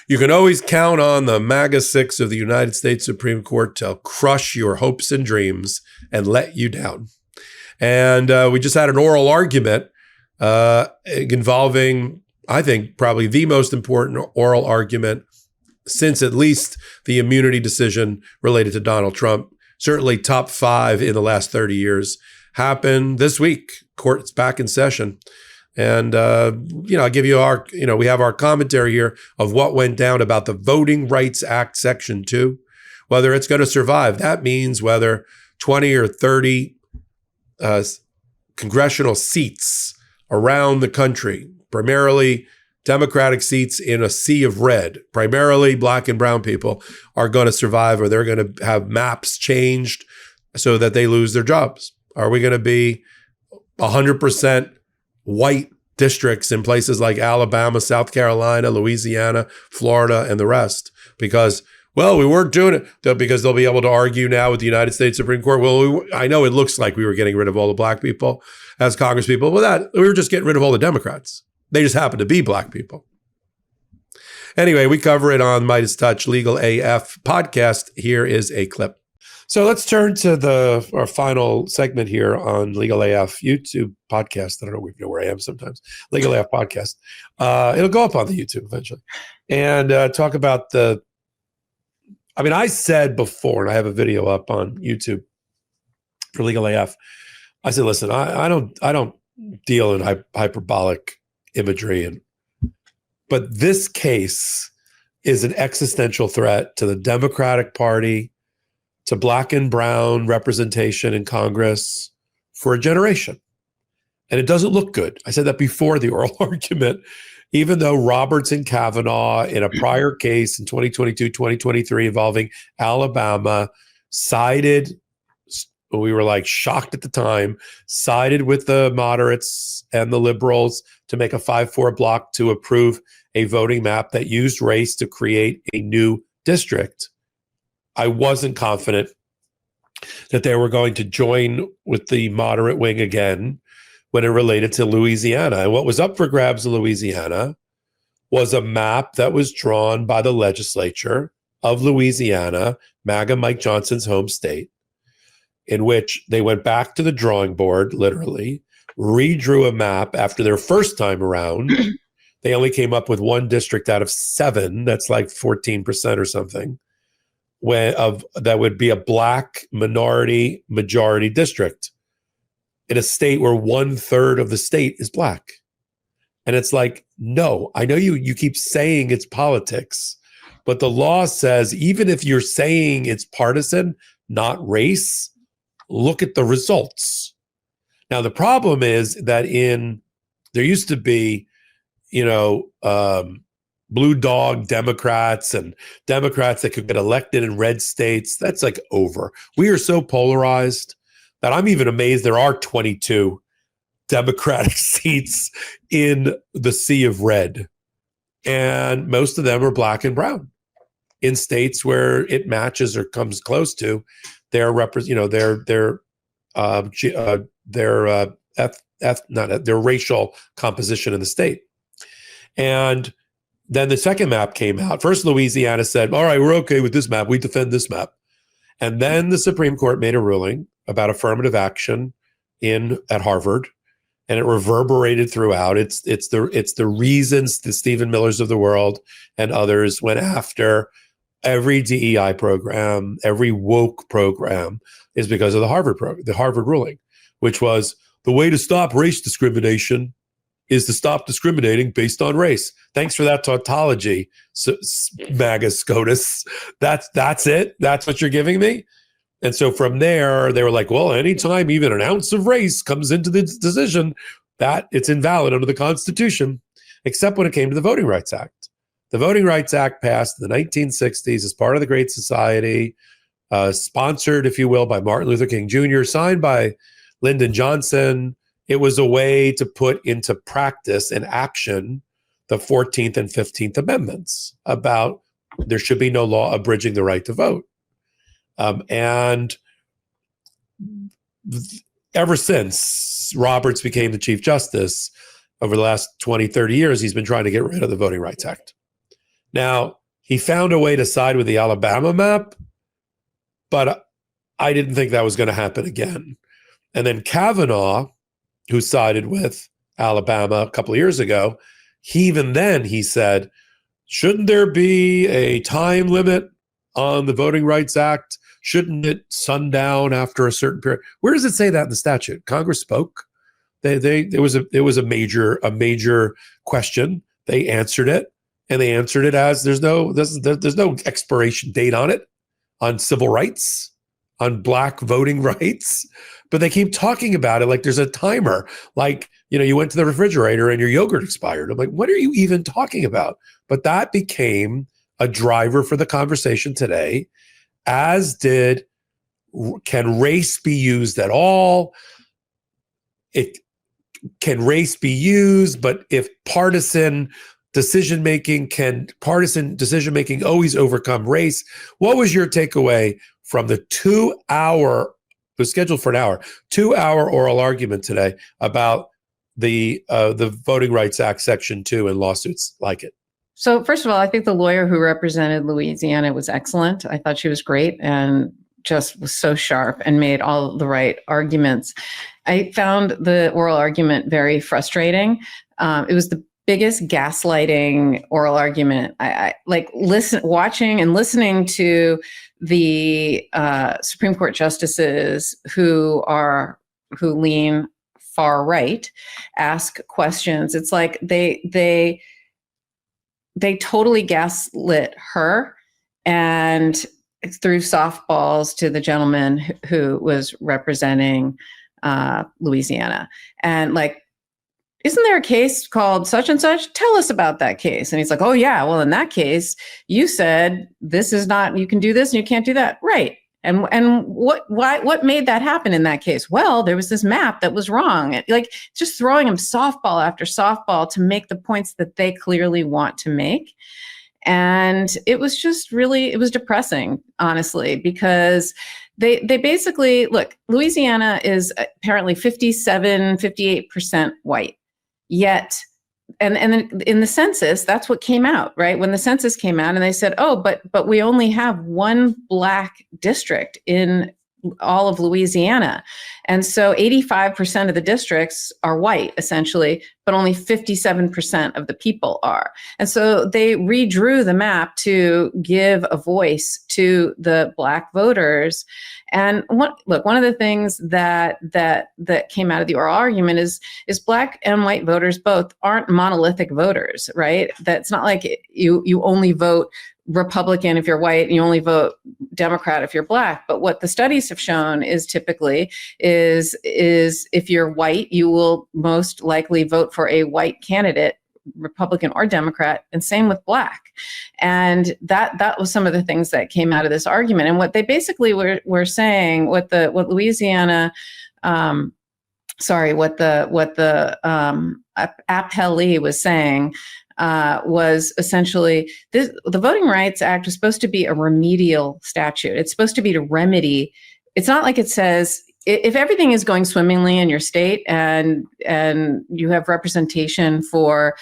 You can always count on the MAGA 6 of the United States Supreme Court to crush your hopes and dreams and let you down. And we just had an oral argument involving, I think, probably the most important oral argument since at least the immunity decision related to Donald Trump, certainly top 5 in the last 30 years, happened this week. Court's back in session. And, I'll give you our, we have our commentary here of what went down about the Voting Rights Act Section 2, whether it's going to survive. That means whether 20 or 30 congressional seats around the country, primarily Democratic seats in a sea of red, primarily black and brown people, are going to survive, or they're going to have maps changed so that they lose their jobs. Are we going to be 100% white districts in places like Alabama, South Carolina, Louisiana, Florida, and the rest? Because, well, we weren't doing it because they'll be able to argue now with the United States Supreme Court. Well, I know it looks like we were getting rid of all the black people as Congress people. Well, we were just getting rid of all the Democrats. They just happen to be black people. Anyway, we cover it on MeidasTouch Legal AF podcast. Here is a clip. So let's turn to our final segment here on Legal AF YouTube podcast. I don't know where I am sometimes. Legal AF podcast. It'll go up on the YouTube eventually. And talk about I said before, and I have a video up on YouTube for Legal AF. I said, listen, I don't deal in hyperbolic imagery, but this case is an existential threat to the Democratic Party, to black and brown representation in Congress for a generation. And it doesn't look good. I said that before the oral argument, even though Roberts and Kavanaugh in a prior case in 2022, 2023 involving Alabama sided, we were like shocked at the time, sided with the moderates and the liberals to make a 5-4 block to approve a voting map that used race to create a new district. I wasn't confident that they were going to join with the moderate wing again when it related to Louisiana. And what was up for grabs in Louisiana was a map that was drawn by the legislature of Louisiana, MAGA Mike Johnson's home state, in which they went back to the drawing board, literally, redrew a map after their first time around. They only came up with 1 district out of 7. That's like 14% or something. That would be a black minority majority district in a state where 1/3 of the state is black. And it's like, no, I know you keep saying it's politics, but the law says even if you're saying it's partisan, not race, look at the results. Now, the problem is that there used to be, blue dog Democrats and Democrats that could get elected in red states. That's like over. We are so polarized that I'm even amazed there are 22 Democratic seats in the sea of red. And most of them are black and brown in states where it matches or comes close to their racial composition in the state. And then the second map came out. First, Louisiana said, all right, we're okay with this map. We defend this map. And then the Supreme Court made a ruling about affirmative action at Harvard, and it reverberated throughout. It's the reasons the Stephen Millers of the world and others went after every DEI program, every woke program, is because of the Harvard ruling, which was the way to stop race discrimination is to stop discriminating based on race. Thanks for that tautology, MAGA SCOTUS. That's it? That's what you're giving me? And so from there, they were like, well, anytime even an ounce of race comes into the decision, that it's invalid under the Constitution, except when it came to the Voting Rights Act. The Voting Rights Act passed in the 1960s as part of the Great Society, sponsored, if you will, by Martin Luther King Jr., signed by Lyndon Johnson. It was a way to put into practice and action the 14th and 15th Amendments about there should be no law abridging the right to vote. And ever since Roberts became the Chief Justice, over the last 20, 30 years, he's been trying to get rid of the Voting Rights Act. Now, he found a way to side with the Alabama map, but I didn't think that was going to happen again. And then Kavanaugh, who sided with Alabama a couple of years ago, he said, shouldn't there be a time limit on the Voting Rights Act? Shouldn't it sundown after a certain period? Where does it say that in the statute? Congress spoke. It was a major question. They answered it, and they answered it as there's no expiration date on it, on civil rights, on Black voting rights. But they keep talking about it like there's a timer. Like, you went to the refrigerator and your yogurt expired. I'm like, what are you even talking about? But that became a driver for the conversation today, as did, can race be used at all? Can race be used? But if partisan decision-making always overcome race? What was your takeaway from the 2-hour, it was scheduled for an hour, 2-hour oral argument today about the Voting Rights Act Section 2 and lawsuits like it? So first of all, I think the lawyer who represented Louisiana was excellent. I thought she was great and just was so sharp and made all the right arguments. I found the oral argument very frustrating. It was the biggest gaslighting oral argument. I like watching and listening to the Supreme Court justices who lean far right ask questions. It's like they totally gaslit her and threw softballs to the gentleman who was representing Louisiana. And like, isn't there a case called such and such? Tell us about that case. And he's like, oh yeah, well, in that case, you said this is not, you can do this and you can't do that. Right. And what made that happen in that case? Well, there was this map that was wrong. Like, just throwing him softball after softball to make the points that they clearly want to make. And it was just really, it was depressing, honestly, because they basically, look, Louisiana is apparently 58% white. Yet, and then in the census, that's what came out, right? When the census came out and they said, oh, but we only have one Black district in all of Louisiana. And so 85% of the districts are white, essentially, but only 57% of the people are. And so they redrew the map to give a voice to the Black voters. And one of the things that came out of the oral argument is Black and white voters both aren't monolithic voters, right? That's not like you only vote Republican if you're white and you only vote Democrat if you're Black. But what the studies have shown is typically is if you're white, you will most likely vote for a white candidate, Republican or Democrat, and same with Black. And that was some of the things that came out of this argument. And what they basically were saying, what the appellee was saying, was essentially the Voting Rights Act was supposed to be a remedial statute. It's supposed to be to remedy. It's not like it says, if everything is going swimmingly in your state and you have representation for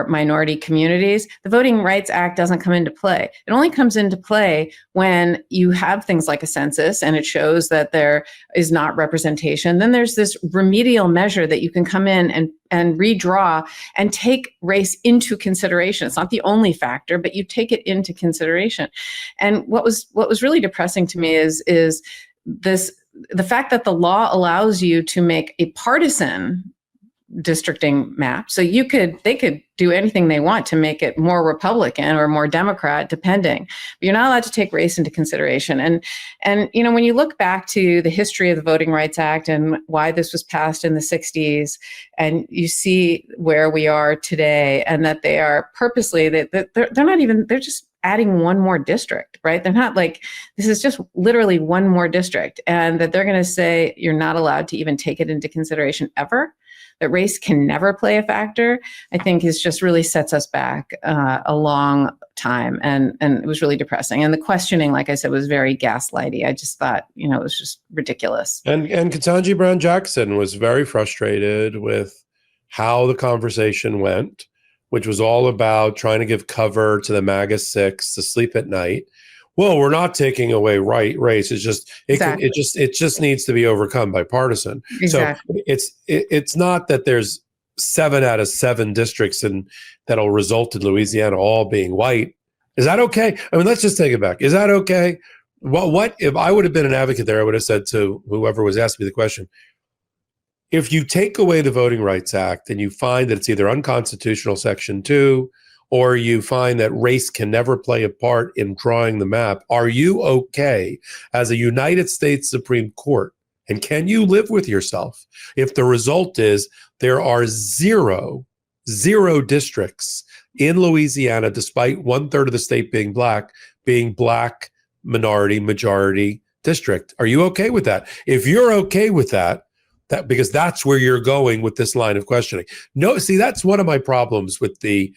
minority communities, the Voting Rights Act doesn't come into play. It only comes into play when you have things like a census and it shows that there is not representation. Then there's this remedial measure that you can come in and redraw and take race into consideration. It's not the only factor, but you take it into consideration. And what was really depressing to me is the fact that the law allows you to make a partisan districting map. So they could do anything they want to make it more Republican or more Democrat, depending. But you're not allowed to take race into consideration. And when you look back to the history of the Voting Rights Act and why this was passed in the 60s, and you see where we are today, and that they are purposely, they're just adding one more district, right? They're not like, this is just literally one more district, and that they're going to say you're not allowed to even take it into consideration ever. That race can never play a factor, I think is just really sets us back a long time. And it was really depressing. And the questioning, like I said, was very gaslighty. I just thought, it was just ridiculous. And Ketanji Brown Jackson was very frustrated with how the conversation went. which was all about trying to give cover to the MAGA six to sleep at night. Well, we're not taking away race. It's just Exactly. it just needs to be overcome by partisan. Exactly. So it's not that there's 7 out of 7 districts and that'll result in Louisiana all being white. Is that okay? I mean, let's just take it back. Is that okay? What if I would have been an advocate there? I would have said to whoever was asking me the question, if you take away the Voting Rights Act and you find that it's either unconstitutional, Section 2, or you find that race can never play a part in drawing the map, are you okay as a United States Supreme Court? And can you live with yourself if the result is there are zero districts in Louisiana, despite 1/3 of the state being black minority majority district? Are you okay with that? If you're okay with that because that's where you're going with this line of questioning. No, see, that's one of my problems with the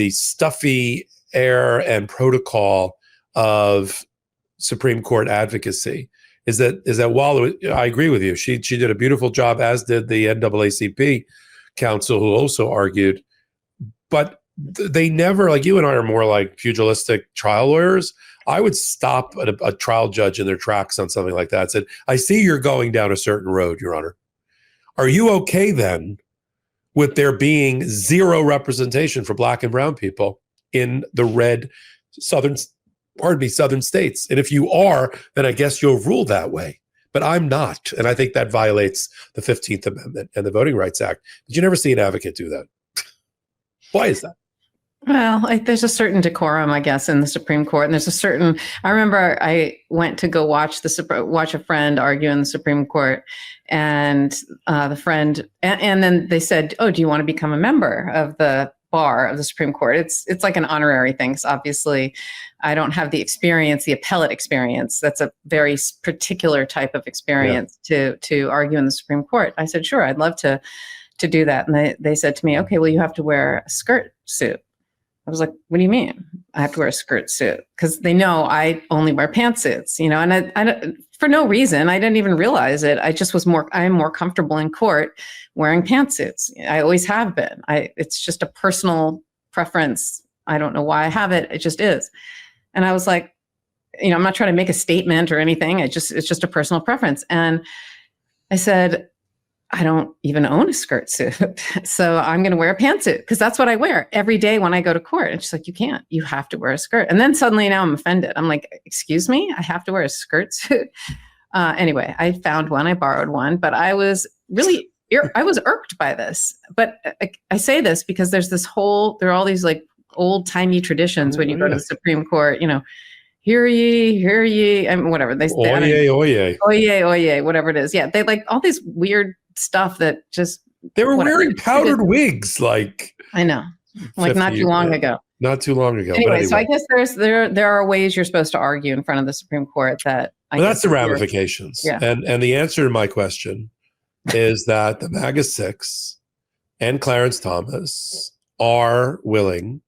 stuffy air and protocol of Supreme Court advocacy is that while I agree with you, she did a beautiful job, as did the NAACP counsel, who also argued, but they never, like you and I are more like pugilistic trial lawyers. I would stop a trial judge in their tracks on something like that and said, I see you're going down a certain road, Your Honor. Are you okay then with there being zero representation for black and brown people in the red southern states? And if you are, then I guess you'll rule that way. But I'm not. And I think that violates the 15th Amendment and the Voting Rights Act. But you never see an advocate do that. Why is that? Well, there's a certain decorum, I guess, in the Supreme Court, and there's a certain. I remember I went to go watch a friend argue in the Supreme Court, and the friend, and then they said, "Oh, do you want to become a member of the bar of the Supreme Court?" It's like an honorary thing. So obviously, I don't have the experience, the appellate experience. That's a very particular type of experience to argue in the Supreme Court. I said, "Sure, I'd love to do that." And they said to me, "Okay, well, you have to wear a skirt suit." I was like, what do you mean I have to wear a skirt suit? Because they know I only wear pantsuits, and I for no reason. I didn't even realize it. I'm more comfortable in court wearing pantsuits. I always have been. It's just a personal preference. I don't know why I have it. It just is. And I was like, I'm not trying to make a statement or anything. It's just a personal preference. And I said, I don't even own a skirt suit. So I'm going to wear a pantsuit because that's what I wear every day when I go to court. And she's like, you can't, you have to wear a skirt. And then suddenly now I'm offended. I'm like, excuse me, I have to wear a skirt suit. Anyway, I found one, I borrowed one, but I was really, I was irked by this. But I say this because there are all these like old timey traditions when you go to the Supreme Court, hear ye, and whatever. Oyez, whatever it is. Yeah, they like all these weird stuff that just they were wearing powdered wigs, like I know, like not too long ago. Not too long ago. Anyway, so I guess there are ways you're supposed to argue in front of the Supreme Court that. That's the ramifications. Yeah. And the answer to my question is that the MAGA Six and Clarence Thomas are willing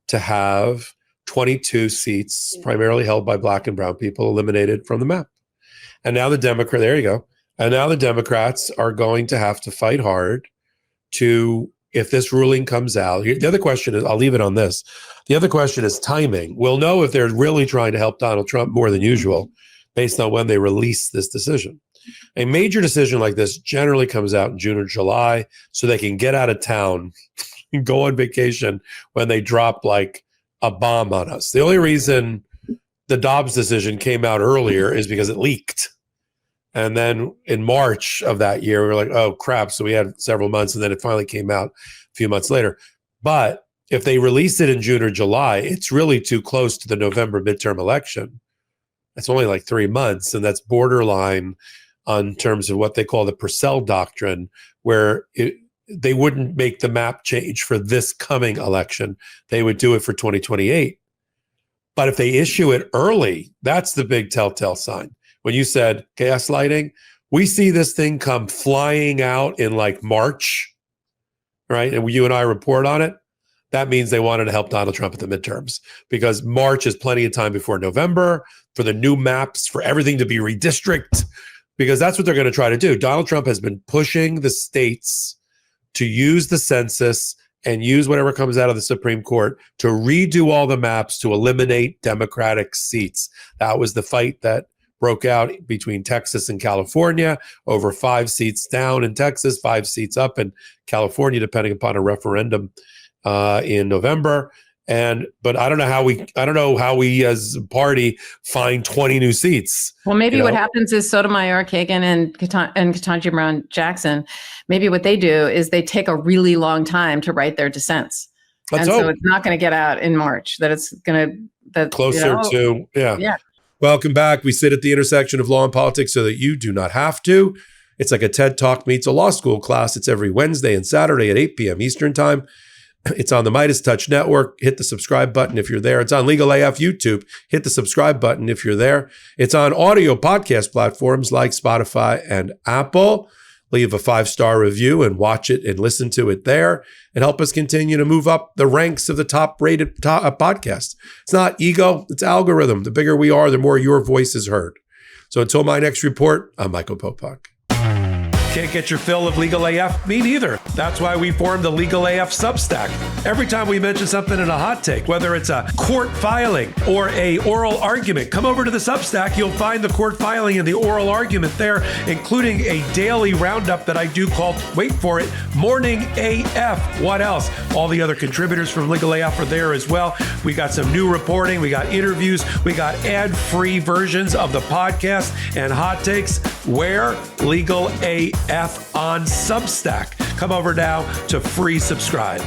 to have 22 seats, primarily held by black and brown people, eliminated from the map. And now there you go. And now the Democrats are going to have to fight hard if this ruling comes out. The other question is, I'll leave it on this. The other question is timing. We'll know if they're really trying to help Donald Trump more than usual based on when they release this decision. A major decision like this generally comes out in June or July so they can get out of town and go on vacation when they drop like a bomb on us. The only reason the Dobbs decision came out earlier is because it leaked. And then in March of that year, we were like, oh, crap. So we had several months, and then it finally came out a few months later. But if they release it in June or July, it's really too close to the November midterm election. It's only like 3 months, and that's borderline on terms of what they call the Purcell Doctrine, where they wouldn't make the map change for this coming election. They would do it for 2028. But if they issue it early, that's the big telltale sign. When you said gaslighting, we see this thing come flying out in like March, right? And you and I report on it. That means they wanted to help Donald Trump at the midterms because March is plenty of time before November for the new maps, for everything to be redistricted, because that's what they're going to try to do. Donald Trump has been pushing the states to use the census and use whatever comes out of the Supreme Court to redo all the maps to eliminate Democratic seats. That was the fight that broke out between Texas and California, over 5 seats down in Texas, 5 seats up in California, depending upon a referendum in November. But I don't know how we as a party find 20 new seats. Well, maybe what happens is Sotomayor, Kagan, and Ketanji Brown Jackson, maybe what they do is they take a really long time to write their dissents. So it's not going to get out in March, that it's going to... Closer to. Welcome back. We sit at the intersection of law and politics so that you do not have to. It's like a TED Talk meets a law school class. It's every Wednesday and Saturday at 8 p.m. Eastern Time. It's on the MeidasTouch network. Hit the subscribe button if you're there. It's on Legal AF YouTube. Hit the subscribe button if you're there. It's on audio podcast platforms like Spotify and Apple. Leave a 5-star review and watch it and listen to it there and help us continue to move up the ranks of the top-rated podcasts. It's not ego, it's algorithm. The bigger we are, the more your voice is heard. So until my next report, I'm Michael Popak. Can't get your fill of Legal AF? Me neither. That's why we formed the Legal AF Substack. Every time we mention something in a hot take, whether it's a court filing or a oral argument, come over to the Substack. You'll find the court filing and the oral argument there, including a daily roundup that I do called, wait for it, Morning AF. What else? All the other contributors from Legal AF are there as well. We got some new reporting. We got interviews. We got ad-free versions of the podcast and hot takes. Where? Legal AF on Substack. Come over now to free subscribe.